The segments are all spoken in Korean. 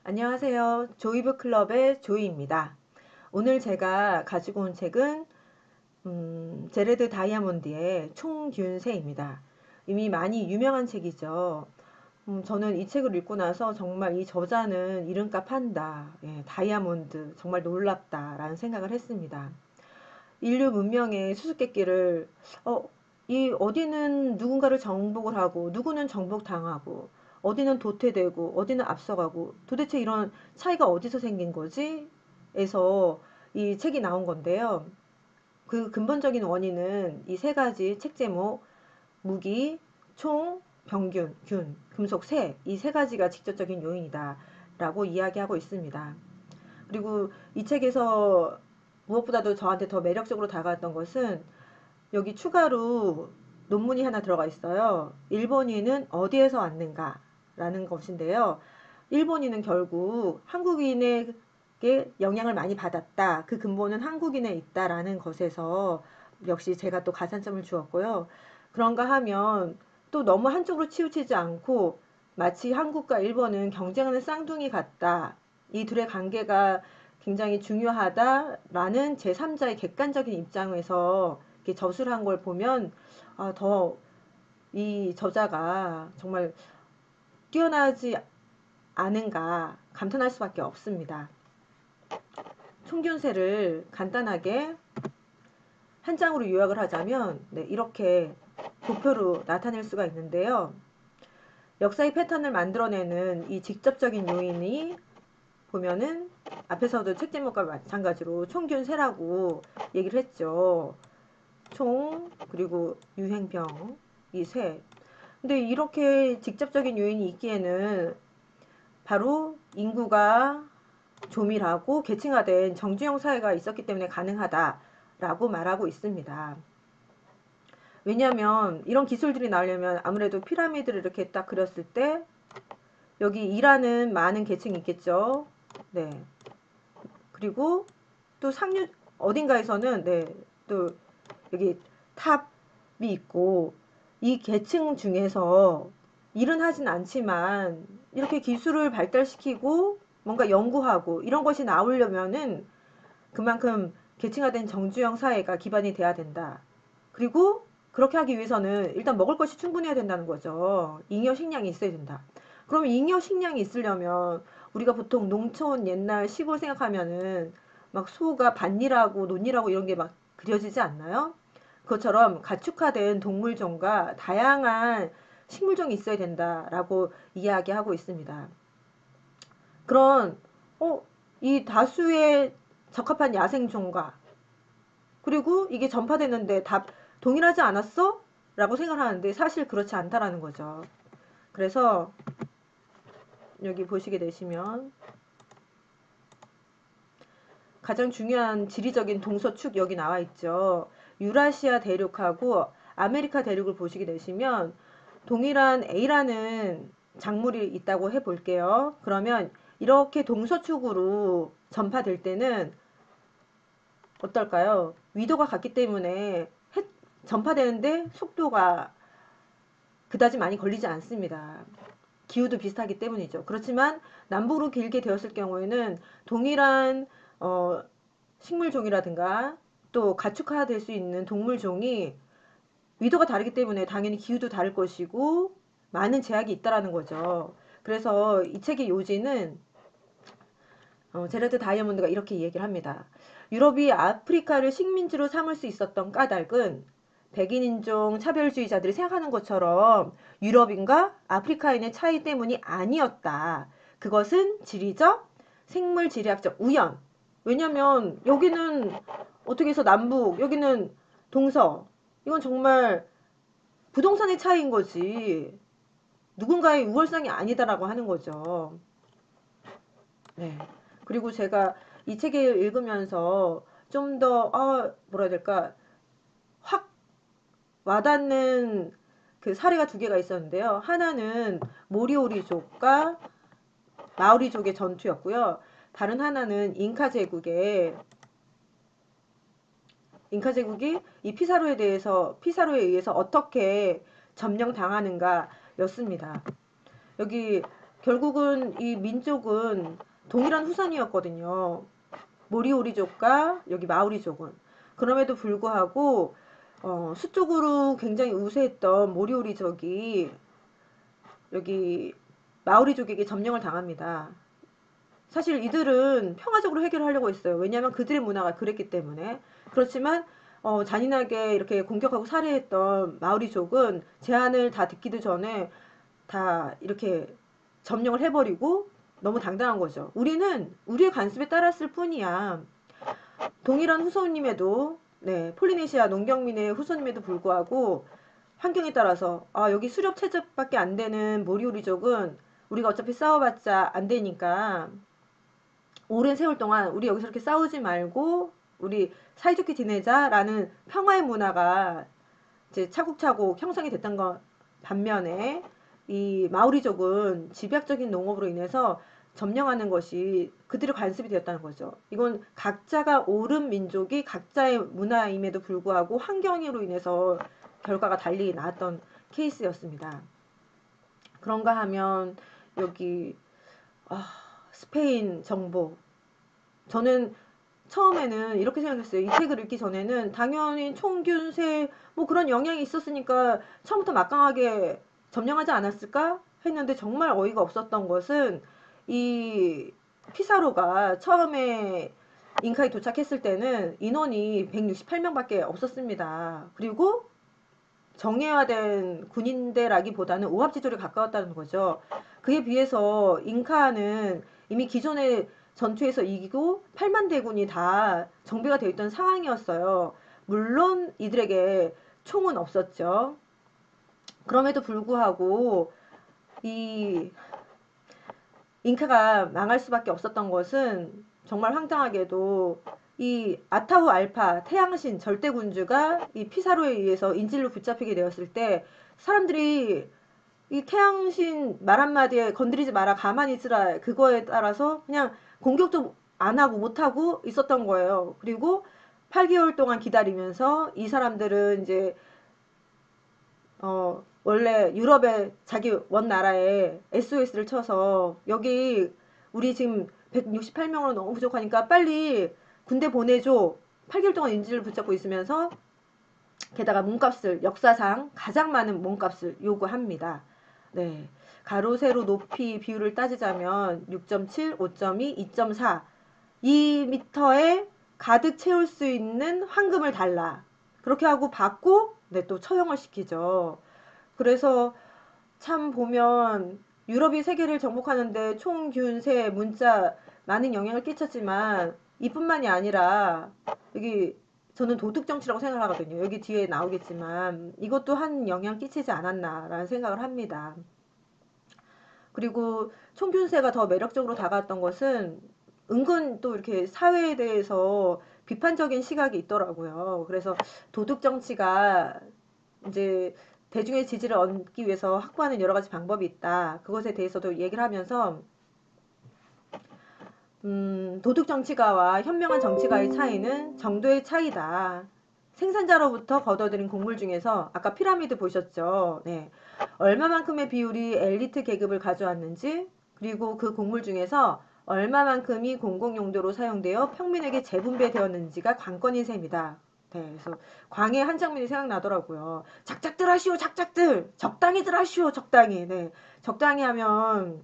안녕하세요. 조이브클럽의 조이입니다. 오늘 제가 가지고 온 책은 제레드 다이아몬드의 총균세입니다. 이미 많이 유명한 책이죠. 저는 이 책을 읽고 나서 정말 이 저자는 이름값 한다. 예, 다이아몬드 정말 놀랍다라는 생각을 했습니다. 인류 문명의 수수께끼를 이 어디는 누군가를 정복을 하고 누구는 정복당하고 어디는 도태되고 어디는 앞서가고 도대체 이런 차이가 어디서 생긴 거지? 에서 이 책이 나온 건데요. 그 근본적인 원인은 이 세 가지 책 제목 무기, 총, 병균, 균, 금속, 세 이 세 가지가 직접적인 요인이다 라고 이야기하고 있습니다. 그리고 이 책에서 무엇보다도 저한테 더 매력적으로 다가왔던 것은 여기 추가로 논문이 하나 들어가 있어요. 일본인은 어디에서 왔는가? 라는 것인데요. 일본인은 결국 한국인에게 영향을 많이 받았다. 그 근본은 한국인에 있다라는 것에서 역시 제가 또 가산점을 주었고요. 그런가 하면 또 너무 한쪽으로 치우치지 않고 마치 한국과 일본은 경쟁하는 쌍둥이 같다. 이 둘의 관계가 굉장히 중요하다라는 제3자의 객관적인 입장에서 이렇게 저술을 한 걸 보면 더 이 저자가 정말 뛰어나지 않은가 감탄할 수밖에 없습니다. 총균세를 간단하게 한 장으로 요약을 하자면 이렇게 도표로 나타낼 수가 있는데요. 역사의 패턴을 만들어내는 이 직접적인 요인이 보면은 앞에서도 책 제목과 마찬가지로 총균세라고 얘기를 했죠. 총 그리고 유행병 이 세. 근데 이렇게 직접적인 요인이 있기에는 바로 인구가 조밀하고 계층화된 정주형 사회가 있었기 때문에 가능하다라고 말하고 있습니다. 왜냐하면 이런 기술들이 나오려면 아무래도 피라미드를 이렇게 딱 그렸을 때 여기 일하는 많은 계층이 있겠죠. 네. 그리고 또 상류 어딘가에서는 또 여기 탑이 있고 이 계층 중에서 일은 하진 않지만 이렇게 기술을 발달시키고 뭔가 연구하고 이런 것이 나오려면은 그만큼 계층화된 정주형 사회가 기반이 돼야 된다. 그리고 그렇게 하기 위해서는 일단 먹을 것이 충분해야 된다는 거죠. 잉여 식량이 있어야 된다. 그럼 잉여 식량이 있으려면 우리가 보통 농촌 옛날 시골 생각하면은 막 소가 밭일하고 논일하고 이런 게 막 그려지지 않나요? 그것처럼 가축화된 동물종과 다양한 식물종이 있어야 된다라고 이야기하고 있습니다. 그런 이 다수의 적합한 야생종과 그리고 이게 전파되는데 다 동일하지 않았어? 라고 생각하는데 사실 그렇지 않다라는 거죠. 그래서 여기 보시게 되시면 가장 중요한 지리적인 동서축 여기 나와 있죠. 유라시아 대륙하고 아메리카 대륙을 보시게 되시면 동일한 A라는 작물이 있다고 해볼게요. 그러면 이렇게 동서축으로 전파될 때는 어떨까요? 위도가 같기 때문에 전파되는데 속도가 그다지 많이 걸리지 않습니다. 기후도 비슷하기 때문이죠. 그렇지만 남북으로 길게 되었을 경우에는 동일한 어, 식물종이라든가 또 가축화될 수 있는 동물종이 위도가 다르기 때문에 당연히 기후도 다를 것이고 많은 제약이 있다라는 거죠. 그래서 이 책의 요지는 제레드 다이아몬드가 이렇게 얘기를 합니다. 유럽이 아프리카를 식민지로 삼을 수 있었던 까닭은 백인인종 차별주의자들이 생각하는 것처럼 유럽인과 아프리카인의 차이 때문이 아니었다. 그것은 지리적, 생물지리학적 우연. 왜냐면 여기는 어떻게 해서 남북, 여기는 동서. 이건 정말 부동산의 차이인 거지. 누군가의 우월성이 아니다라고 하는 거죠. 네. 그리고 제가 이 책을 읽으면서 좀 더, 뭐라 해야 될까, 확 와닿는 그 사례가 두 개가 있었는데요. 하나는 모리오리족과 마오리족의 전투였고요. 다른 하나는 잉카 제국이 이 피사로에 의해서 어떻게 점령당하는가였습니다. 여기 결국은 이 민족은 동일한 후손이었거든요. 모리오리족과 여기 마오리족은. 그럼에도 불구하고 수적으로 굉장히 우세했던 모리오리족이 여기 마오리족에게 점령을 당합니다. 사실 이들은 평화적으로 해결하려고 했어요. 왜냐하면 그들의 문화가 그랬기 때문에. 그렇지만 잔인하게 이렇게 공격하고 살해했던 마오리족은 제안을 다 듣기도 전에 다 이렇게 점령을 해버리고 너무 당당한 거죠. 우리는 우리의 관습에 따랐을 뿐이야. 동일한 후손임에도 네, 폴리네시아 농경민의 후손임에도 불구하고 환경에 따라서 여기 수렵 채집밖에 안 되는 모리오리족은 우리가 어차피 싸워봤자 안 되니까 오랜 세월 동안 우리 여기서 이렇게 싸우지 말고 우리 사이좋게 지내자라는 평화의 문화가 이제 차곡차곡 형성이 됐던 것 반면에 이 마오리족은 집약적인 농업으로 인해서 점령하는 것이 그들의 관습이 되었다는 거죠. 이건 각자가 옳은 민족이 각자의 문화임에도 불구하고 환경으로 인해서 결과가 달리 나왔던 케이스였습니다. 그런가 하면 여기 스페인 정복. 저는 처음에는 이렇게 생각했어요. 이 책을 읽기 전에는 당연히 총균세 뭐 그런 영향이 있었으니까 처음부터 막강하게 점령하지 않았을까 했는데 정말 어이가 없었던 것은 이 피사로가 처음에 잉카에 도착했을 때는 인원이 168명밖에 없었습니다. 그리고 정예화된 군인대라기보다는 오합지졸에 가까웠다는 거죠. 그에 비해서 잉카는 이미 기존의 전투에서 이기고 8만 대군이 다 정비가 되어 있던 상황이었어요. 물론 이들에게 총은 없었죠. 그럼에도 불구하고 이 잉카가 망할 수밖에 없었던 것은 정말 황당하게도 이 아타후 알파 태양신 절대군주가 이 피사로에 의해서 인질로 붙잡히게 되었을 때 사람들이 이 태양신 말 한마디에 건드리지 마라 가만히 있으라 그거에 따라서 그냥 공격도 안 하고 못 하고 있었던 거예요. 그리고 8개월 동안 기다리면서 이 사람들은 이제 원래 유럽의 자기 원 나라에 SOS를 쳐서 여기 우리 지금 168명으로 너무 부족하니까 빨리 군대 보내줘. 8개월 동안 인질을 붙잡고 있으면서 게다가 몸값을 역사상 가장 많은 몸값을 요구합니다. 네. 가로, 세로, 높이 비율을 따지자면 6.7, 5.2, 2.4 2m에 가득 채울 수 있는 황금을 달라. 그렇게 하고 받고 네, 또 처형을 시키죠. 그래서 참 보면 유럽이 세계를 정복하는데 총균세 문자 많은 영향을 끼쳤지만 이뿐만이 아니라 여기 저는 도덕정치라고 생각하거든요. 여기 뒤에 나오겠지만 이것도 한 영향 끼치지 않았나라는 생각을 합니다. 그리고 총균세가 더 매력적으로 다가왔던 것은 은근 또 이렇게 사회에 대해서 비판적인 시각이 있더라고요. 그래서 도덕정치가 이제 대중의 지지를 얻기 위해서 확보하는 여러 가지 방법이 있다. 그것에 대해서도 얘기를 하면서 도덕 정치가와 현명한 정치가의 차이는 정도의 차이다. 생산자로부터 걷어들인 곡물 중에서 아까 피라미드 보셨죠? 네. 얼마만큼의 비율이 엘리트 계급을 가져왔는지 그리고 그 곡물 중에서 얼마만큼이 공공용도로 사용되어 평민에게 재분배되었는지가 관건인 셈이다. 네, 그래서 광해 한 장면이 생각나더라고요. 작작들 하시오, 작작들. 적당히들 하시오, 적당히. 네, 적당히 하면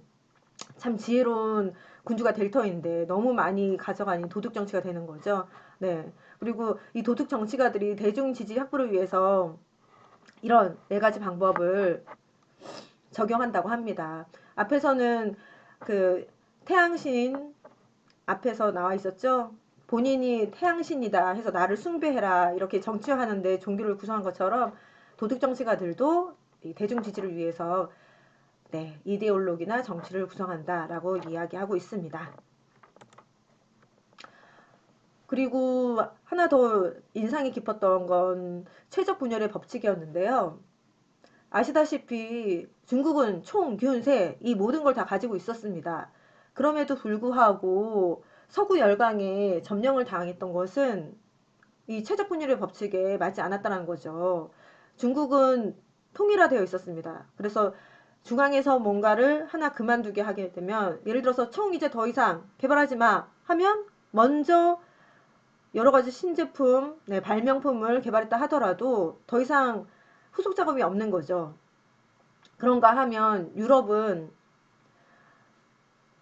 참 지혜로운 군주가 될 터인데 너무 많이 가져가니 도둑 정치가 되는 거죠. 네. 그리고 이 도둑 정치가들이 대중 지지 확보를 위해서 이런 네 가지 방법을 적용한다고 합니다. 앞에서는 그 태양신 앞에서 나와 있었죠. 본인이 태양신이다 해서 나를 숭배해라 이렇게 정치하는데 종교를 구성한 것처럼 도둑 정치가들도 대중 지지를 위해서 네, 이데올로기나 정치를 구성한다라고 이야기하고 있습니다. 그리고 하나 더 인상이 깊었던 건 최적 분열의 법칙이었는데요. 아시다시피 중국은 총, 균, 세 이 모든 걸 다 가지고 있었습니다. 그럼에도 불구하고 서구 열강에 점령을 당했던 것은 이 최적 분열의 법칙에 맞지 않았다는 거죠. 중국은 통일화되어 있었습니다. 그래서 중앙에서 뭔가를 하나 그만두게 하게 되면, 예를 들어서 총 이제 더 이상 개발하지 마 하면 먼저 여러 가지 신제품, 네, 발명품을 개발했다 하더라도 더 이상 후속 작업이 없는 거죠. 그런가 하면 유럽은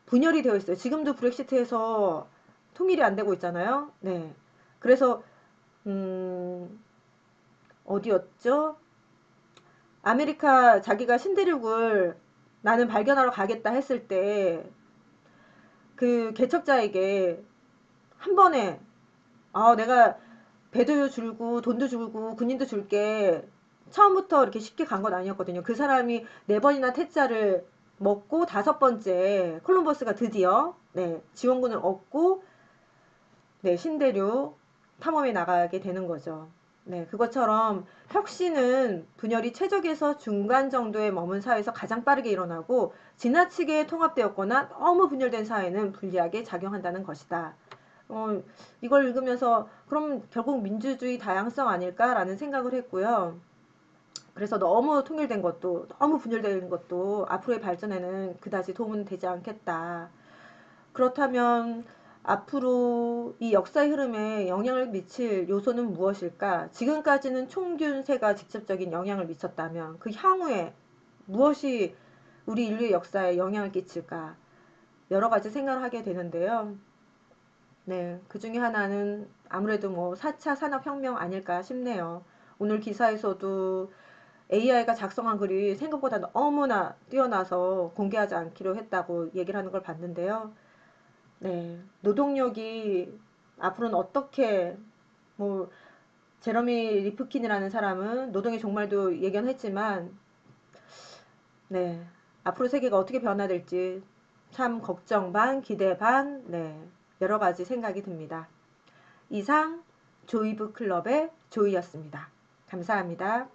분열이 되어 있어요. 지금도 브렉시트에서 통일이 안 되고 있잖아요. 네. 그래서 어디였죠? 아메리카 자기가 신대륙을 나는 발견하러 가겠다 했을 때 그 개척자에게 한 번에 내가 배도 줄고 돈도 줄고 군인도 줄게 처음부터 이렇게 쉽게 간 건 아니었거든요. 그 사람이 네 번이나 퇴짜를 먹고 다섯 번째 콜럼버스가 드디어 네, 지원군을 얻고 네, 신대륙 탐험에 나가게 되는 거죠. 네, 그것처럼 혁신은 분열이 최적에서 중간 정도에 머문 사회에서 가장 빠르게 일어나고 지나치게 통합되었거나 너무 분열된 사회는 불리하게 작용한다는 것이다. 어, 이걸 읽으면서 그럼 결국 민주주의 다양성 아닐까라는 생각을 했고요. 그래서 너무 통일된 것도 너무 분열된 것도 앞으로의 발전에는 그다지 도움은 되지 않겠다. 그렇다면 앞으로 이 역사의 흐름에 영향을 미칠 요소는 무엇일까? 지금까지는 총균세가 직접적인 영향을 미쳤다면 그 향후에 무엇이 우리 인류의 역사에 영향을 끼칠까? 여러 가지 생각을 하게 되는데요. 네, 그 중에 하나는 아무래도 뭐 4차 산업혁명 아닐까 싶네요. 오늘 기사에서도 AI가 작성한 글이 생각보다 너무나 뛰어나서 공개하지 않기로 했다고 얘기를 하는 걸 봤는데요. 네, 노동력이 앞으로는 어떻게 뭐 제러미 리프킨이라는 사람은 노동의 종말도 예견했지만 네, 앞으로 세계가 어떻게 변화될지 참 걱정 반 기대 반 네, 여러 가지 생각이 듭니다. 이상 조이브 클럽의 조이였습니다. 감사합니다.